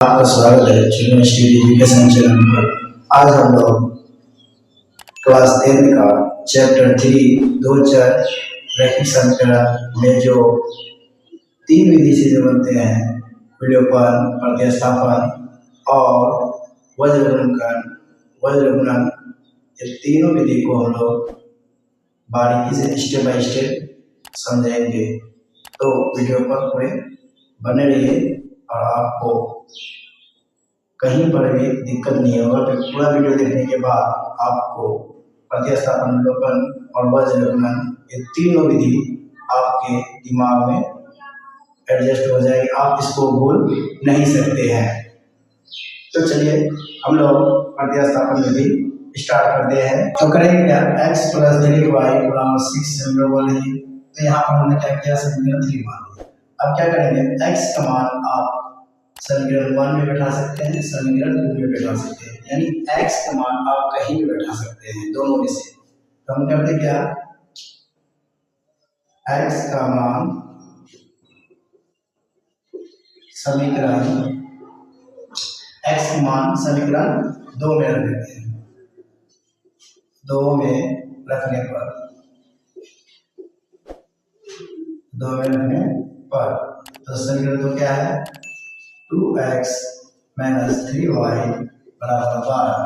आपका स्वागत है चिल्ड्रन स्टडी एजुकेशन चैनल पर। आज हम लोग क्लास 10 का चैप्टर 3 दो चर रैखिक समीकरण में जो तीन विधि से जो बनते हैं विलोपन, प्रतिस्थापन और वज्र गुणन, ये तीनों विधि को हम लोग बारीकी से स्टेप बाय स्टेप समझेंगे। तो वीडियो पर पूरे बने रहिए और आपको कहीं पर भी दिक्कत नहीं होगा। तो पूरा वीडियो देखने के बाद आपको प्रतिस्थापन, विलोपन और वज्र गुणन ये तीनों विधि आपके दिमाग में एडजस्ट हो जाएगी, आप इसको भूल नहीं सकते हैं। तो चलिए हम लोग प्रतिस्थापन विधि स्टार्ट करते हैं। तो करेंगे क्या, x + 3y = 6 समीकरण बोलेंगे। तो यहाँ पर हमने क्या किया, समीकरण 3 मान लिया। अब क्या करेंगे, x का मान आप समीकरण 1 में बैठा सकते हैं, समीकरण 2 में बैठा सकते हैं, यानी x का मान आप कहीं भी बैठा सकते हैं, दोनों में से। तो हम करते क्या, x का मान समीकरण 2 में रख देते हैं। 2 में रखने पर तो समीकरण 2 क्या है, 2x - 3y = 12।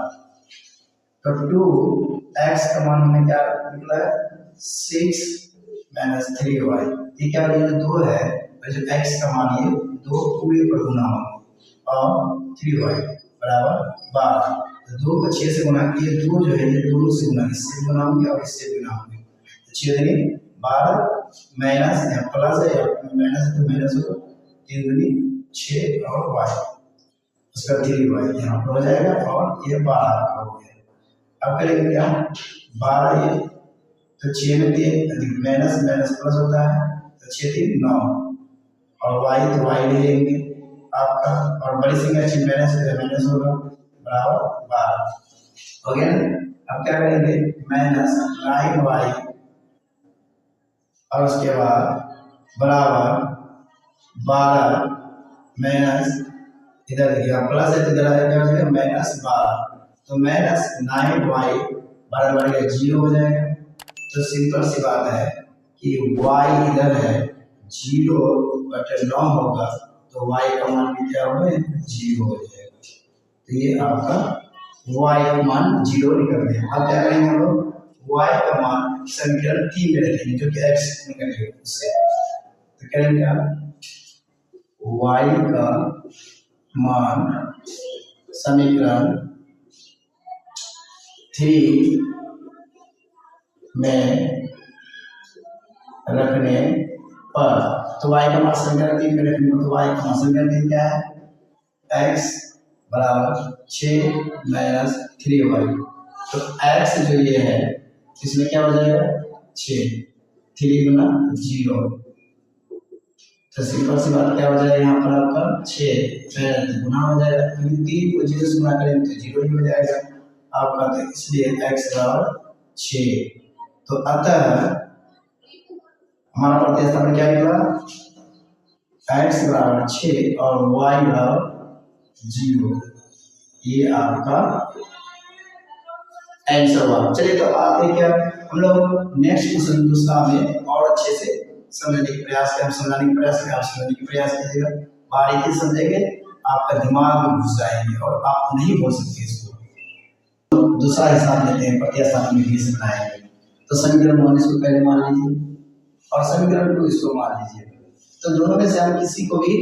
तो 2x का मान हमें क्या निकला है, 6 - 3y। ये क्या, ये जो 2 है और जो x का मान ये 2 पूरे पर गुना होगा और 3y = 12। तो 2 को 6 से गुना किए, 2 जो है ये दोनों से गुना, इससे गुना होंगे और इससे गुना होंगे। तो 6 देंगे 12 माइनस या प्लस है या माइनस, तो माइनस होगा 3 दूनी 6 और y उसका 3y यहाँ पर हो जाएगा और ये 12 का हो गया। अब करेंगे क्या, 12 ये तो 6 में 3 माइनस प्लस होता है, तो 6 3 9 और y तो y ले लेंगे आपका, और बड़ी संख्या से माइनस होगा बराबर 12 हो गया। अब क्या करेंगे, -9y और उसके बाद बराबर 12 माइनस, इधर देखिए प्लस है तो इधर आएगा क्या हो जाएगा, -12। तो -9y बराबर 0 हो जाएगा। तो सिंपल सी बात है कि y इधर है 0/9 होगा, तो y का मान भी क्या होगा, 0 हो जाएगा। तो ये आपका y का मान 0 निकल गया। अब क्या करेंगे हम लोग, y का मान समीकरण 3 में रखेंगे, जो कि x निकल गया उससे। तो करेंगे क्या, y का मान समीकरण 3 में रखने पर, तो y का मान समीकरण 3 में रखने पर, तो y का मान समीकरण 3 क्या है, x = 6 - 3y। तो x जो ये है इसमें क्या हो जाएगा, 6, 3 × 0। तो सिंपल सी बात क्या हो जाएगा, यहाँ पर आपका 6 गुना हो जाएगा, क्योंकि 3 को 0 से गुना करेंगे तो 0 ही हो जाएगा आपका। तो इसलिए x = 6। तो अतः हमारा प्रतिस्थापन क्या निकला, x = 6 और y = 0। ये आपका आंसर हुआ। चलिए तो आते क्या, हम लोग नेक्स्ट क्वेश्चन दूसरा में और अच्छे से समझने का प्रयास करें, आप समझने का प्रयास कीजिएगा, बारीकी से समझेंगे, आपका दिमाग में घुस जाएंगे और आप नहीं बोल सकते इसको। तो दूसरा हिसाब लेते हैं, प्रतिस्थापन विधि से बनाएंगे। तो समीकरण 1 इसको पहले मान लीजिए और समीकरण 2 इसको मान लीजिए। तो दोनों में से हम किसी को भी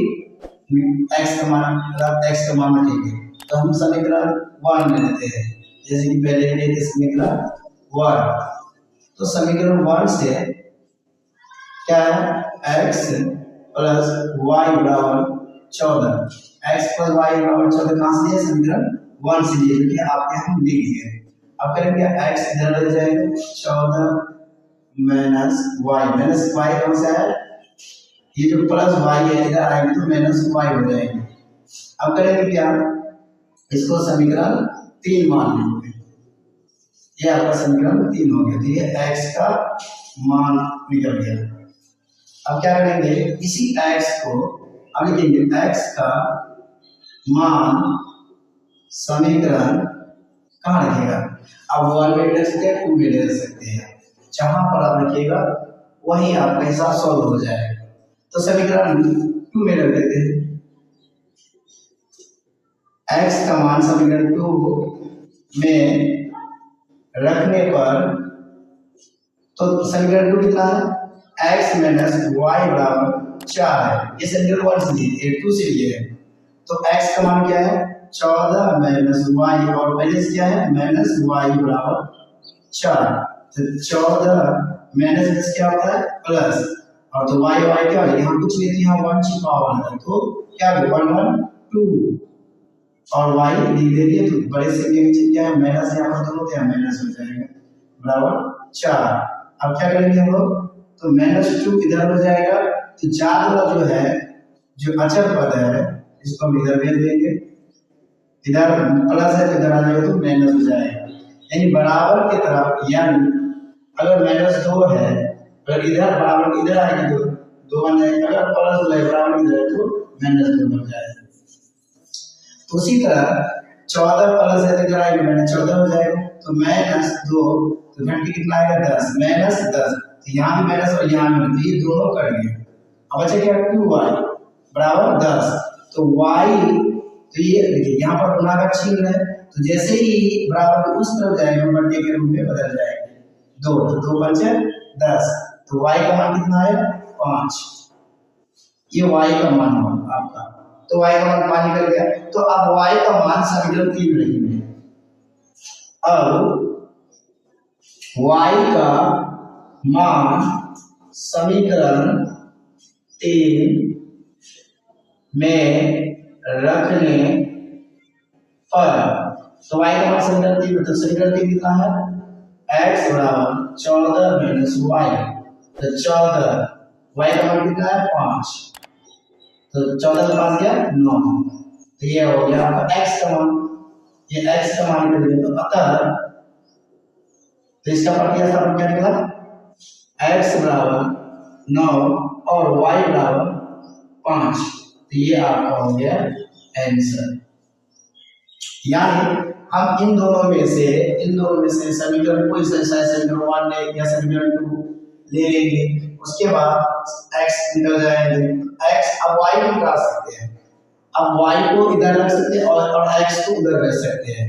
x का मान रखेंगे, तो हम समीकरण 1 में लेते हैं, जैसे कि पहले लेते समीकरण 1। तो समीकरण 1 से क्या है, x + y = 14। x + y = 14 कहाँ से है, समीकरण 1 से लिए, क्योंकि आपके हम लिख दिए। अब करेंगे x इधर लग जाएगा 14 - y कहाँ से आया, ये जो प्लस y है इधर आएगा तो -y हो जाएगा। अब करेंगे क्या, इसको समीकरण 3 मान लेंगे, ये आपका समीकरण 3 हो गया। तो ये x का मान निकल गया। अब क्या करेंगे, इसी x को अब लिखेंगे, x का मान समीकरण कहाँ रखिएगा? आप 1 में ले सकते हैं, 2 में ले सकते हैं, जहां पर आप रखिएगा वहीं आपका हिसाब सॉल्व हो जाएगा। तो समीकरण 2 में रख देते हैं। x का मान समीकरण 2 में रखने पर, तो समीकरण 2 कितना है? x माइनस वाई बराबर 4 है। ये समीकरण 1 से लिए, 2 से लिए है। तो x का मान क्या है? 14 माइनस वाई, और पहले से क्या है? माइनस वाई बराबर 4। तो 14 माइनस प्लस क्या होता है? प्लस, और तो वाई वाई क्या है? यहाँ कुछ नहीं थी, यहाँ 1 छिपा हुआ है, तो क्या है? 1 1 2, और वाई लिख देंगे तो बड़े से नीचे क्या है? माइनस, यहाँ पर दोनों क्या माइनस हो जाएगा, बराबर 4। अब क्या करेंगे हम लोग? तो -2 इधर हो जाएगा, तो 4 वाला जो है, जो अचर पद है, इसको हम इधर भेज देंगे। इधर प्लस है तो इधर आ जाएगा तो माइनस हो जाएगा, यानी बराबर की तरफ, यानी अगर -2 है, अगर इधर बराबर इधर आएगा तो 2 बन जाएगा, अगर प्लस हो जाएगा बराबर इधर है तो -2 बन जाएगा। तो उसी तरह 14 प्लस है तो इधर आएगा -14 हो जाएगा, तो -2, तो घट के कितना आएगा? 10, -10, तो यहाँ भी माइनस और यहाँ भी, तो ये दोनों कट गए। अब बचा क्या? 2y बराबर 10, तो y, तो ये देखिए यहाँ पर गुना का चिन्ह है, तो जैसे ही बराबर उस तरफ जाएगा बटे के रूप में बदल जाएगा, 2, तो 2 बचे 10, तो y का मान कितना है? 5। ये y का मान हुआ आपका, तो y का मान 5 निकल गया। तो अब y का मान समीकरण 3 में लिखेंगे। अब y का मान समीकरण 3 में रखने पर, तो y का मान समीकरण 3 में, तो समीकरण 3 कितना है? x बराबर 14 माइनस y, तो 14, y का मान कितना है? 5, तो 14 के पास क्या? 9, तो ये हो गया आपका x का मान, ये x का मान निकल गया। तो अतः, तो इसका प्रतिस्थापन क्या निकला? x बराबर 9 और y बराबर 5, तो ये आपका हो गया आंसर। यानी हम इन दोनों में से समीकरण, कोई सा समीकरण 1 ले या समीकरण 2 ले लेंगे, उसके बाद x निकल जाएंगे, x अब y को निकाल सकते हैं, अब y को इधर रख सकते हैं और x को उधर रख सकते हैं।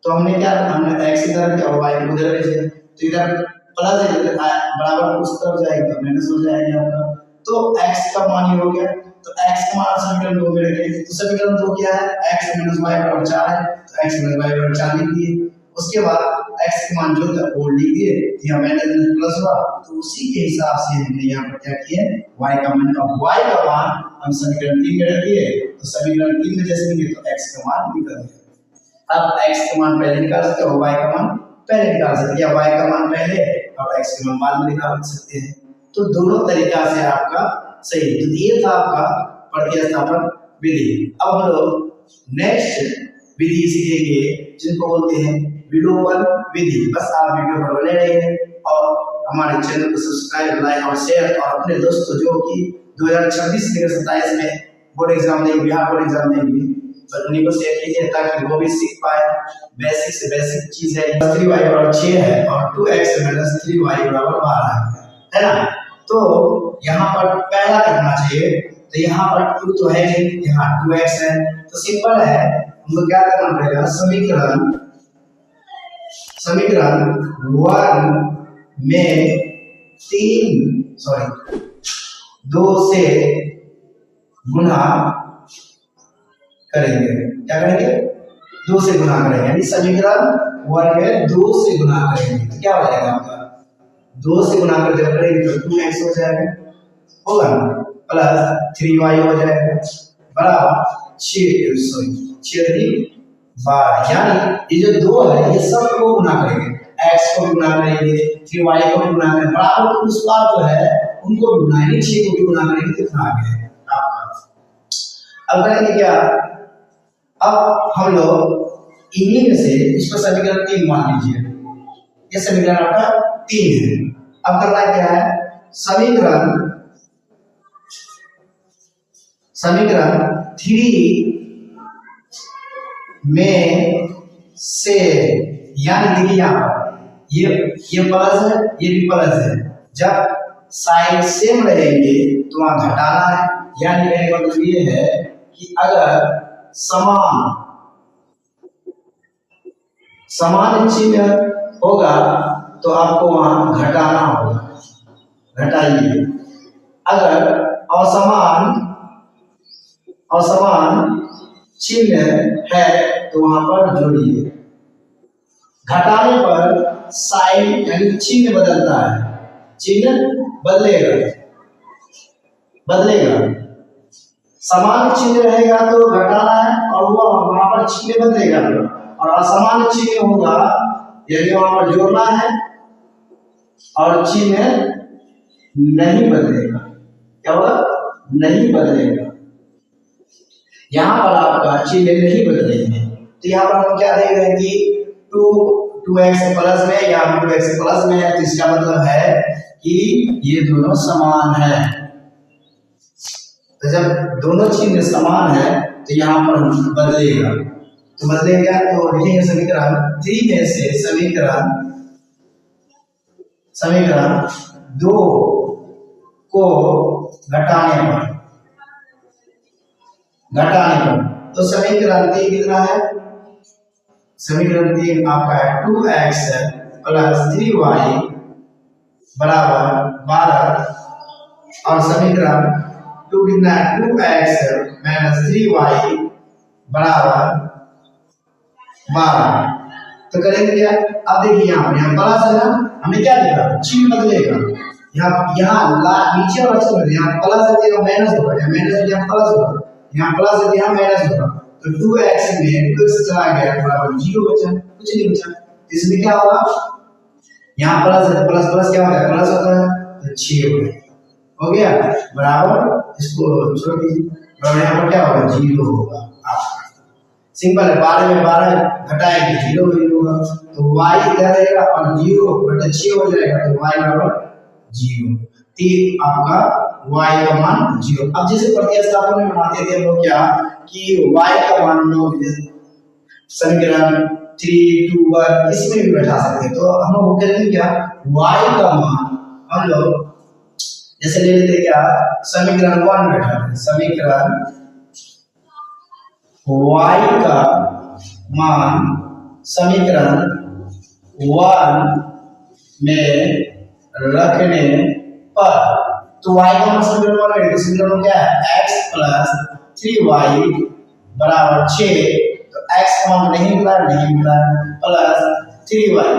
तो हमने क्या, हमने x इधर रखे और y को उधर रखे, तो इधर प्लस है बराबर उस तरफ जाएगा तो माइनस हो जाएगा आपका, तो x का मान ये हो गया। तो x का मान समीकरण 2 में रखेंगे, तो समीकरण 2 क्या है? x माइनस y बराबर 4 है, तो x माइनस y बराबर 4 लिख दिए। उसके बाद x का मान जो था वो लिख दिए, यहाँ माइनस प्लस हुआ, तो उसी के हिसाब से हमने यहाँ पर क्या किया? y का मान, अब y का मान हम समीकरण 3 में रख दिए, तो समीकरण 3 में जैसे लिखे तो x का मान निकल गया। अब x का मान पहले निकाल सकते हो, y का मान पहले निकाल सकते हैं, या y का मान पहले और x का मान बाद में निकाल सकते हैं। तो दोनों तरीका से आपका सही। तो ये था आपका प्रतिस्थापन विधि। अब हम लोग नेक्स्ट विधि सीखेंगे जिनको बोलते हैं विलोपन विधि। बस आप वीडियो पर बने रहिए और हमारे चैनल को सब्सक्राइब, लाइक और शेयर, और अपने दोस्तों जो कि 2026 से 27 में बोर्ड एग्जाम देंगे, बिहार बोर्ड एग्जाम देंगे, तो उन्हीं को शेयर कीजिए ताकि वो भी सीख पाए। बेसिक से बेसिक चीज है, 3y बराबर 6 है और 2x माइनस 3y बराबर 12 है ना। तो यहाँ पर पहला करना चाहिए, तो यहाँ पर 2 तो है नहीं, यहाँ 2x है, तो सिंपल है, हमको क्या करना पड़ेगा? समीकरण 1 में 2 से गुना करेंगे। क्या करेंगे? 2 से गुना करेंगे, यानी समीकरण 1 में 2 से गुना करेंगे तो क्या हो जाएगा आपका? 2 से गुना कर जब करेंगे तो 2x हो जाएगा, होगा ना, प्लस 3y हो जाएगा बराबर 6 12, यानी ये जो 2 है ये सब को गुना करेंगे, x को गुना करेंगे, 3y को गुना करेंगे, बराबर तो उस बार जो है उनको गुना, यानी 6 को भी गुना करेंगे, कितना आ गया आपका। अब करेंगे क्या? अब हम लोग इन्हीं में से इसको समीकरण 3 मान लीजिए, ये समीकरण आपका 3 है। अब करना क्या है? समीकरण 3 में से, यानी देखिए यहाँ पर ये प्लस है, ये भी प्लस है। जब साइड सेम रहेंगे तो वहां घटाना है। यानी मेरे मतलब ये है कि अगर समान चिन्ह होगा तो आपको वहां घटाना होगा, घटाइए। अगर असमान चिन्ह है तो वहां पर जोड़िए। घटाने पर साइन यानी चिन्ह बदलता है, चिन्ह बदलेगा। समान चिन्ह रहेगा तो घटाना है और वो वहां पर चिन्ह बदलेगा, और असमान चिन्ह होगा यदि वहां पर जोड़ना है और चिन्ह नहीं बदलेगा। क्या होगा? नहीं बदलेगा। यहाँ पर आपका चिन्ह नहीं बदलेंगे तो यहाँ पर हम क्या देख रहे हैं कि 2x प्लस में या 2x प्लस में है, तो इसका मतलब है कि ये दोनों समान है। तो जब दोनों चिन्ह समान है तो यहाँ पर बदलेगा, तो बदलेगा तो लिखेंगे समीकरण 3 में से समीकरण 2 को घटाने पर तो समीकरण 3 कितना है? समीकरण 3 आपका है 2x प्लस 3y बराबर 12, और समीकरण 2 कितना है? 2x माइनस 3y बराबर 12। तो करेंगे क्या? अब देखिए यहाँ प्लस है ना, हमें क्या दिखा? चिन्ह बदलेगा। यहाँ नीचे वाला चिन्ह, यहाँ प्लस है तो माइनस होगा, यहाँ माइनस है यहाँ प्लस होगा, यहाँ प्लस है यहाँ माइनस होगा। तो 2x में 2x चला गया बराबर 0 बचा, कुछ नहीं बचा। इसमें क्या होगा? यहाँ प्लस है, प्लस प्लस क्या होता है? प्लस होता है, तो 6 हो गया बराबर, इसको छोड़ दीजिए, और यहाँ पर क्या होगा? 0 होगा। सिंपल है, 12 में 12 घटाएंगे 0 होगा, तो y इधर रहेगा और 0 बटा 6 हो जाएगा, तो y बराबर 0। तो आपका y का मान 0। अब जैसे प्रतिस्थापन में बनाते थे हम लोग क्या कि y का मान हम लोग समीकरण 3 2 1 इसमें भी बैठा सकते हैं। तो हम लोग करेंगे क्या? y का मान हम लोग जैसे ले लेते क्या, समीकरण 1 बैठा, समीकरण y का मान समीकरण 1 में रखने पर, तो y का मान समीकरण 1 में, तो समीकरण क्या है? x प्लस 3y बराबर 6, तो x का मान नहीं मिला प्लस 3y,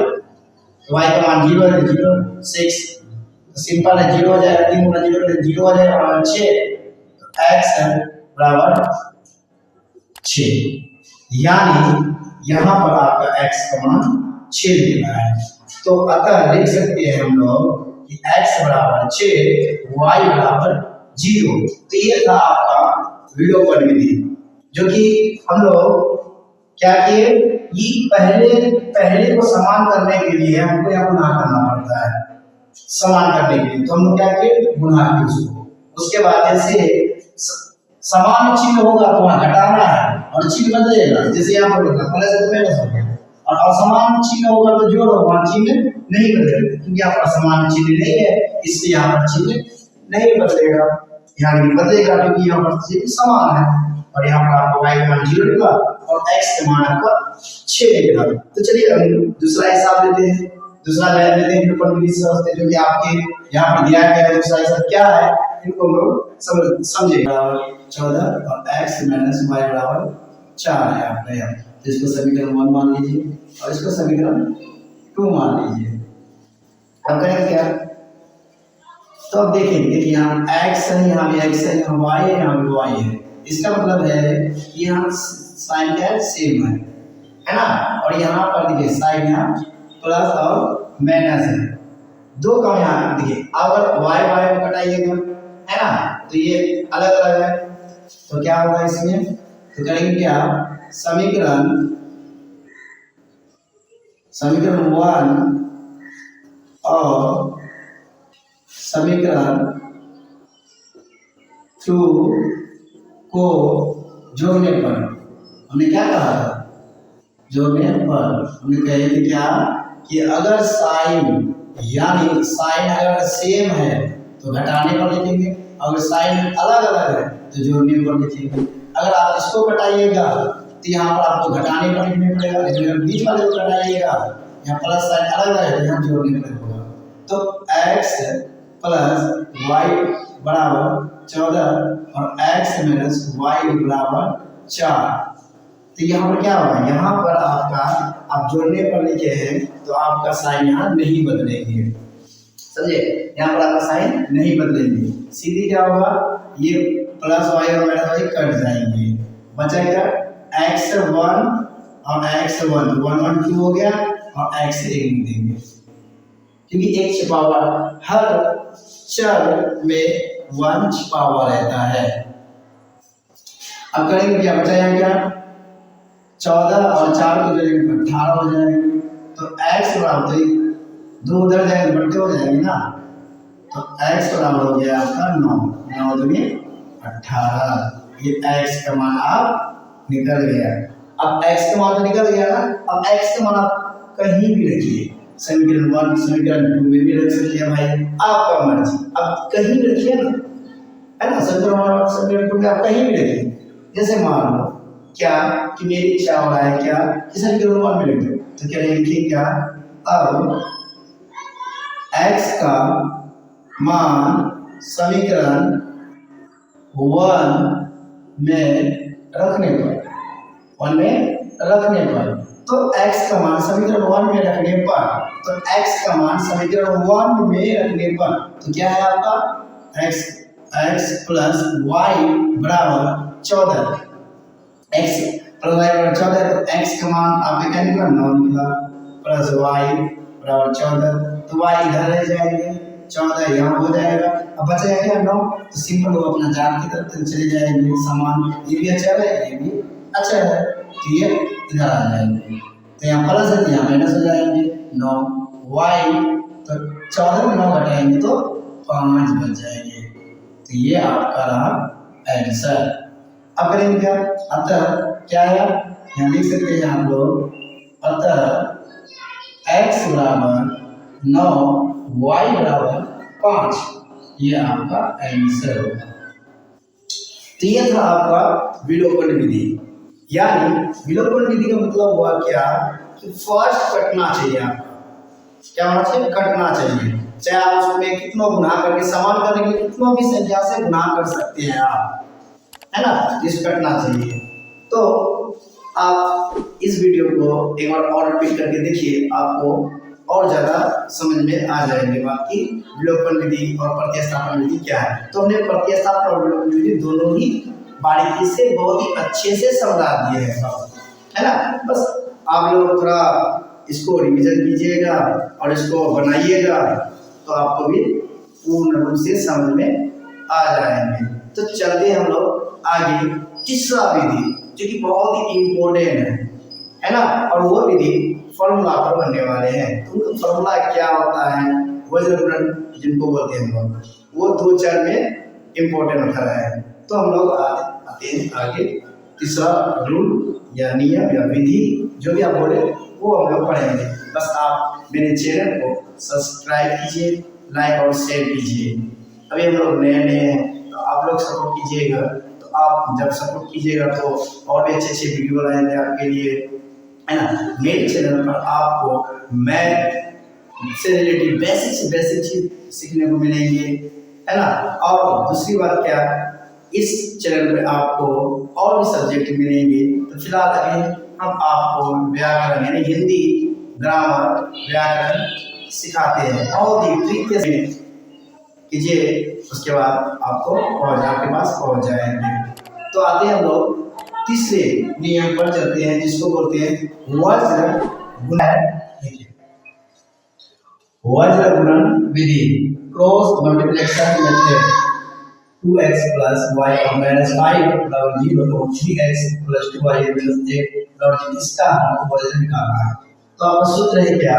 तो y का मान 0 है, 0 6, तो सिंपल है 0 हो जाएगा, 3 गुना 0 हो जाएगा और 6, तो x बराबर 6। यानी यहाँ पर आपका x का मान 6 लिखना है। तो अतः लिख सकते हैं हम लोग कि x बराबर 6 y बराबर 0। तो ये था आपका विलोपन विधि, जो कि हम लोग क्या किए, ये पहले को समान करने के लिए हमको यहाँ गुणा करना पड़ता है। समान करने के लिए तो हम लोग क्या किए? गुणा किए उसको। उसके बाद जैसे समान चिन्ह होगा तो वहां घटाना है और चिन्ह बदलेगा, जैसे यहाँ पर बदला प्लस है तो माइनस हो गया, और असमान चिन्ह होगा तो जोड़ होगा, वहां चिन्ह नहीं बदलेगा, क्योंकि यहाँ पर समान चिन्ह नहीं है, इसलिए यहाँ पर चिन्ह नहीं बदलेगा। यहाँ नहीं बदलेगा क्योंकि यहाँ पर चिन्ह समान है, और यहाँ पर आपको y का मान 0 निकला और x का मान आपका 6 निकला। तो चलिए हम दूसरा हिसाब लेते हैं, दूसरा लेते हैं विलोपन विधि से समझते हैं, जो कि आपके यहाँ पर दिया गया है। दूसरा हिसाब क्या है इनको हम लोग समझेगा। 14 और x माइनस y बराबर 4 है आपका यहाँ, तो इसको समीकरण 1 मान लीजिए और इसको समीकरण 2 मान लीजिए। अब करेंगे क्या? तो अब देखिए यहाँ x है, यहाँ भी x है, यहाँ y है, यहाँ भी y है। इसका मतलब है कि यहाँ साइन क्या है? सेम है ना, और यहाँ पर देखिए साइन यहाँ प्लस और माइनस है, दो का यहाँ देखिए, अगर y y को घटाइएगा है ना, तो ये अलग अलग है, तो क्या होगा इसमें? तो करेंगे क्या? समीकरण 1 और समीकरण 2 को जोड़ने पर हमने क्या कहा था? जोड़ने पर हमने कहे थे क्या कि अगर साइन यानी साइन अगर सेम है तो घटाने पर लिखेंगे, अगर साइन अलग अलग है तो जोड़ने पर लिखेंगे। अगर आप इसको घटाइएगा तो यहाँ पर आपको घटाने पर लिखने पड़ेगा, लेकिन अगर बीच वाले को घटाइएगा यहाँ प्लस साइन अलग अलग है तो यहाँ जोड़ने पर होगा। तो x प्लस वाई बराबर 14 और x माइनस वाई बराबर 4। तो यहाँ पर क्या होगा, यहाँ पर आपका आप जोड़ने पर लिखे हैं तो आपका साइन यहाँ नहीं बदलेंगे, समझे, यहाँ पर आपका साइन नहीं बदलेंगे, सीधी क्या होगा, ये प्लस वाई और माइनस वाई कट जाएंगे, बचेगा x1 और x1 1 1 2 हो गया और x 1 लिख देंगे, क्योंकि एक छिपा हुआ हर चर में 1 छिपा हुआ रहता है। अब करेंगे क्या, बचाया क्या, 14 और 4 को जोड़ेंगे 18 हो जाएंगे, तो x बराबर दो उधर जाएंगे बट्टे हो जाएंगे ना, तो x बराबर हो गया आपका 9, 9 दूनी 18, ये x का मान आप निकल गया। अब x का मान तो निकल गया ना, अब x का मान आप कहीं भी रखिए, समीकरण 1 समीकरण 2 में भी रख सकते हैं भाई, आपका मर्जी, अब कहीं भी रखिए ना, है ना, समीकरण 1 और समीकरण 2 में आप कहीं भी रखिए। जैसे मान लो क्या कि मेरी इच्छा हो रहा है क्या कि समीकरण 1 में लिख दो, तो क्या लिखिए क्या, अब x का मान समीकरण 1 में रखने पर, तो x का मान समीकरण 1 में रखने पर, तो x का मान समीकरण 1 में रखने पर तो क्या है आपका x प्लस वाई बराबर 14, x प्लस वाई बराबर 14, तो x का मान आपका क्या निकला 9 निकला, प्लस वाई बराबर 14, तो y इधर रह जाएंगे, 14 यहाँ हो जाएगा, अब बचेगा क्या 9, तो सिंपल वो अपना जान की तरफ चले जाएंगे, समान ये भी अच्छा है ये भी अच्छा है, तो ये इधर आ जाएंगे, तो यहाँ प्लस है तो यहाँ माइनस हो जाएंगे 9 y, तो 14 में 9 घटाएंगे तो 5 बच जाएंगे, तो ये आपका रहा आंसर। अब करेंगे क्या, अतः क्या है यहाँ लिख सकते हैं आप लोग, अतः x बराबर 9 y बराबर 5, ये आपका आंसर होगा। तो ये था आपका विलोपन विधि, यानी विलोपन विधि का मतलब हुआ क्या कि फर्स्ट कटना चाहिए, आपका क्या होना चाहिए, कटना चाहिए, चाहे आप उसमें कितना गुना करके समान करने के लिए कितना भी संख्या से गुना कर सकते हैं आप, है ना, इस कटना चाहिए। तो आप इस वीडियो को एक बार और रिपीट करके देखिए, आपको और ज्यादा समझ में आ जाएंगे बाकी विलोपन विधि और प्रतिस्थापन विधि क्या है। तो हमने प्रतिस्थापन और विलोपन विधि दोनों ही बारीकी से बहुत ही अच्छे से समझा दिए हैं, है ना, बस आप लोग थोड़ा इसको रिवीजन कीजिएगा और इसको बनाइएगा तो आपको भी पूर्ण रूप से समझ में आ जाएंगे। तो चलते हम लोग आगे तीसरा विधि जो कि बहुत ही इम्पोर्टेंट है ना, और वो विधि फॉर्मूला पर बनने वाले हैं। तो फॉर्मूला क्या होता है, वज्र गुणन जिनको बोलते हैं हम लोग, वो 2 चर में इम्पोर्टेंट होता है। तो हम लोग आते हैं आगे तीसरा रूल या नियम या विधि जो भी आप बोले वो हम लोग पढ़ेंगे। बस आप मेरे चैनल को सब्सक्राइब कीजिए, लाइक और शेयर कीजिए। अभी हम लोग नए हैं तो आप लोग सपोर्ट कीजिएगा, तो आप जब सपोर्ट कीजिएगा तो और भी अच्छे वीडियो लाएंगे आपके लिए, है ना। मेरे चैनल पर आपको मैथ से रिलेटेड बेसिक से बेसिक चीज सीखने को मिलेंगे, है ना। और दूसरी बात क्या, इस चैनल पे आपको और भी सब्जेक्ट मिलेंगे। तो फिलहाल अभी हम आपको व्याकरण यानी हिंदी ग्रामर व्याकरण सिखाते हैं, बहुत ही तरीके से कीजिए, उसके बाद आपको आपके पास पहुंच जाएंगे। तो आते हैं हम लोग तीसरे नियम पर चलते हैं जिसको बोलते हैं वज्र गुणन। वज्र गुणन विधि, cross multiplication method, 2x plus y minus 5 बराबर 0 तो 3x plus 2y minus 1 बराबर 0, इसका हमको वज्र निकालना है। तो आपका सूत्र है क्या,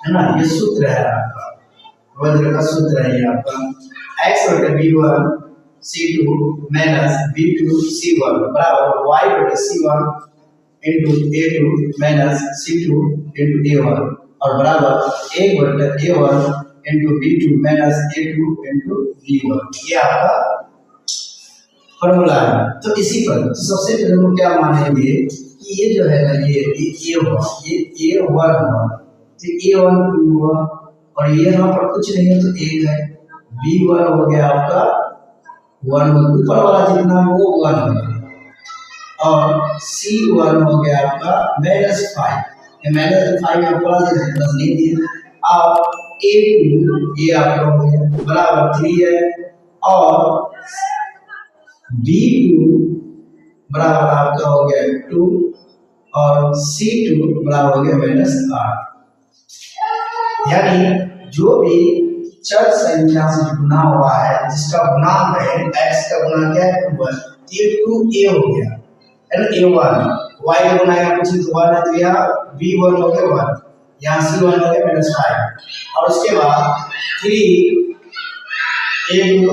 है ना, ये सूत्र है आपका वज्र का सूत्र है, ये आपका x बटे b1 c2 minus b2 c1 बराबर y बटे c1 into A2 minus C2 into A1 और बराबर 1/A1 into B2 minus A2 into B1। ये आपका फॉर्मूला है। तो इसी पर तो सबसे पहले हम क्या मानेंगे कि ये जो है ना ये A1 ये A1 हुआ, तो A1 2 हुआ और ये यहाँ पर कुछ नहीं है तो 1 है। B1 हो गया आपका 1, ऊपर वाला जितना है वो 1 होगा और C1 हो गया आपका -5। ये -5 आप प्लस नहीं दिए। अब A2 ये आपका हो गया बराबर 3 है और B2 बराबर आपका हो गया 2 और C2 बराबर हो गया -8। यानी जो भी चर संख्या से गुना हुआ है जिसका गुणांक है x का गुना क्या है 2 है, ये 2a हो गया है ना। A1 y का गुना है कुछ तो 1 है तो यहाँ B1 हो गया 1, यहाँ C1 हो गया -5 और उसके बाद 3 A2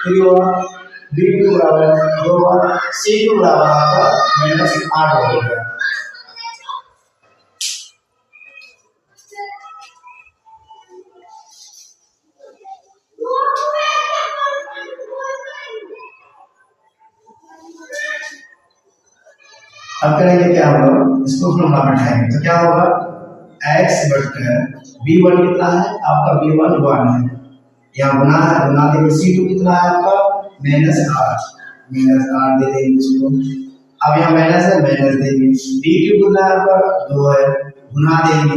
3 1 B2 बराबर 2 C2 बराबर आपका -8 हो गया। अब करेंगे क्या हम लोग इसको फॉर्मूला बैठाएंगे तो क्या होगा x बटे b1 कितना है आपका b1 1 है, यहाँ गुना है गुना देंगे c2 कितना है आपका -8 दे देंगे इसको। अब यहाँ माइनस है माइनस देंगे, b2 कितना है आपका 2 है गुना देंगे।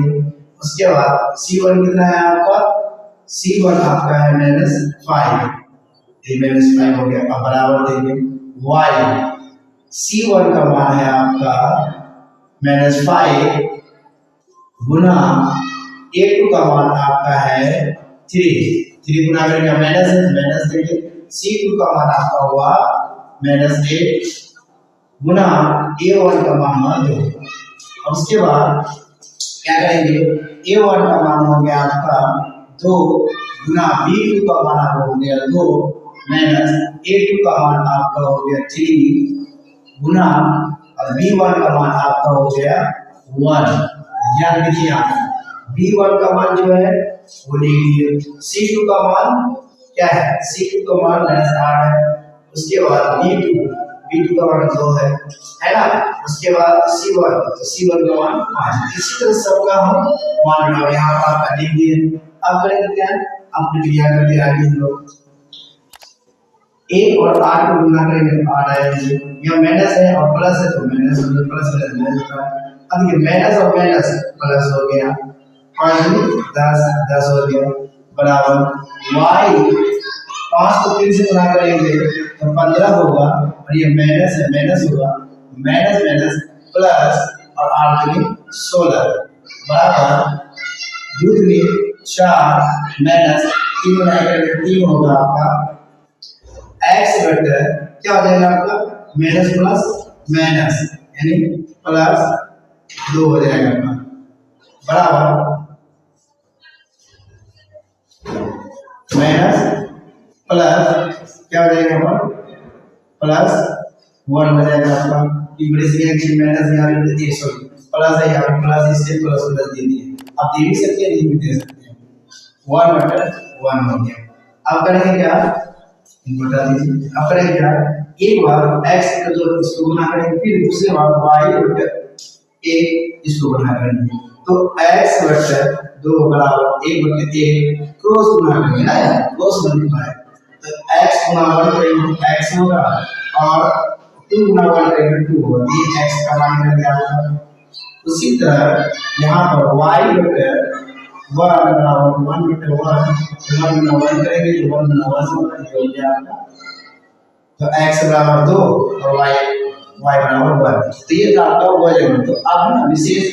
उसके बाद c1 कितना है आपका c1 आपका है -5, ये -5 हो गया। अब बराबर देंगे y C1 का मान है आपका -5 गुना A2 का मान आपका है 3 गुना करेंगे माइनस है माइनस देंगे। C2 का मान आपका हुआ -8 गुना A1 का मान हुआ 2। और उसके बाद क्या करेंगे A1 का मान हो गया आपका 2 गुना B2 का मान हो गया 2 माइनस A2 का मान आपका हो गया 3 गुना और B1 का मान आपका हो गया 1। याद रखिए आप B1 का मान जो है वो ले लीजिए, C2 का मान क्या है C2 का मान -8 है। उसके बाद B2 का मान 2 है ना। उसके बाद C1 तो C1 का मान 5। इसी तरह सबका हम मान बनाओ यहाँ पर आपका लिख दिए। अब करेंगे क्या अपनी क्रिया करके आगे हम लोग 1 और 8 को गुना करेंगे तो 8 आएंगे, यह माइनस है और प्लस है तो माइनस हो गया, प्लस होता है। अब देखिए माइनस और माइनस प्लस हो गया 5 10 हो गया बराबर y 5 को 3 से गुना करेंगे तो 15 होगा और ये माइनस है माइनस होगा माइनस माइनस प्लस और 8 दूनी 16 बराबर 2 दूनी 4 माइनस 3 गुना करेंगे 3 होगा आपका x बटे क्या हो जाएगा आपका माइनस प्लस माइनस यानी प्लस 2 हो जाएगा आपका बराबर माइनस प्लस क्या हो जाएगा आपका प्लस 1 हो जाएगा आपका माइनस यहाँ पे सॉरी प्लस है यहाँ पे प्लस इससे प्लस दे दिए। आप दे भी सकते हैं नहीं भी दे सकते हैं 1 बटे 1 हो गया। अब करेंगे क्या बता दीजिए। अब करेंगे क्या एक बार x का जो इसको गुना करेंगे फिर दूसरे बार y बटे 1 इसको गुना करेंगे तो x बटे 2 बराबर 1 बटे 1 क्रॉस गुना करेंगे ना क्रॉस मल्टीप्लाई तो x गुना 1 करेंगे तो x होगा और 2 गुना 1 करेंगे 2 होगा, ये x का मान मिल गया आपका। उसी तरह यहाँ पर y बटे 1 बराबर 1 बटे 1 गुना 1 करेंगे तो 1 गुना 1 हो गया आपका तो x बराबर 2 और y बराबर 1। तो ये था आपका वजन। तो अब ना विशेष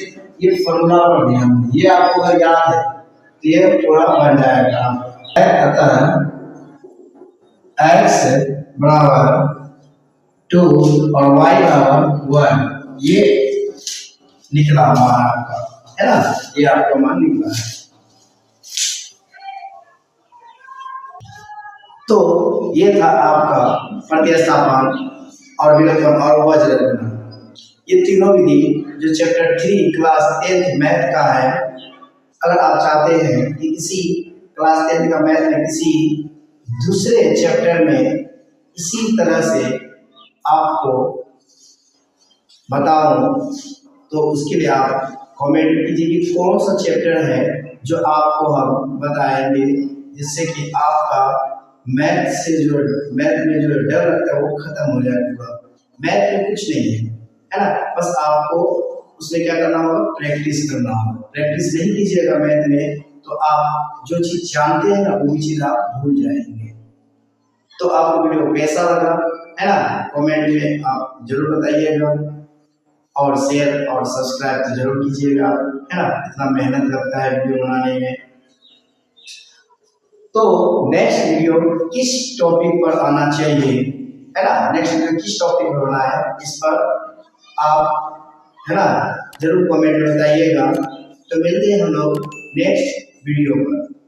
ये फॉर्मूला पर ध्यान दें, ये आपको अगर याद है तो ये थोड़ा बन जाएगा। अतः x बराबर 2 और y बराबर 1 ये निकला हमारा आपका है ना, ये आपका मान निकला है। तो ये था आपका प्रतिस्थापन और विलोपन और वज्र। ये तीनों विधि जो चैप्टर 3 क्लास 10th मैथ का है, अगर आप चाहते हैं कि किसी क्लास 10th का मैथ में किसी दूसरे चैप्टर में इसी तरह से आपको बताऊं, तो उसके लिए आप कमेंट कीजिए कि कौन सा चैप्टर है जो आपको हम बताएंगे, जिससे कि आपका मैथ में जो डर लगता है वो खत्म हो जाए पूरा। मैथ में कुछ नहीं है ना, बस आपको उसमें क्या करना होगा, प्रैक्टिस करना होगा। प्रैक्टिस नहीं कीजिएगा मैथ में तो आप जो चीज जानते हैं ना वो चीज आप भूल जाएंगे। तो आपको वीडियो कैसा लगा है ना, कमेंट में आप जरूर बताइएगा, और शेयर और सब्सक्राइब तो जरूर कीजिएगा, है ना, इतना मेहनत लगता है वीडियो बनाने में। तो नेक्स्ट वीडियो किस टॉपिक पर आना चाहिए, है ना, नेक्स्ट वीडियो किस टॉपिक पर बना है, इस पर आप, है ना, जरूर कमेंट में बताइएगा। तो मिलते हैं हम लोग नेक्स्ट वीडियो पर।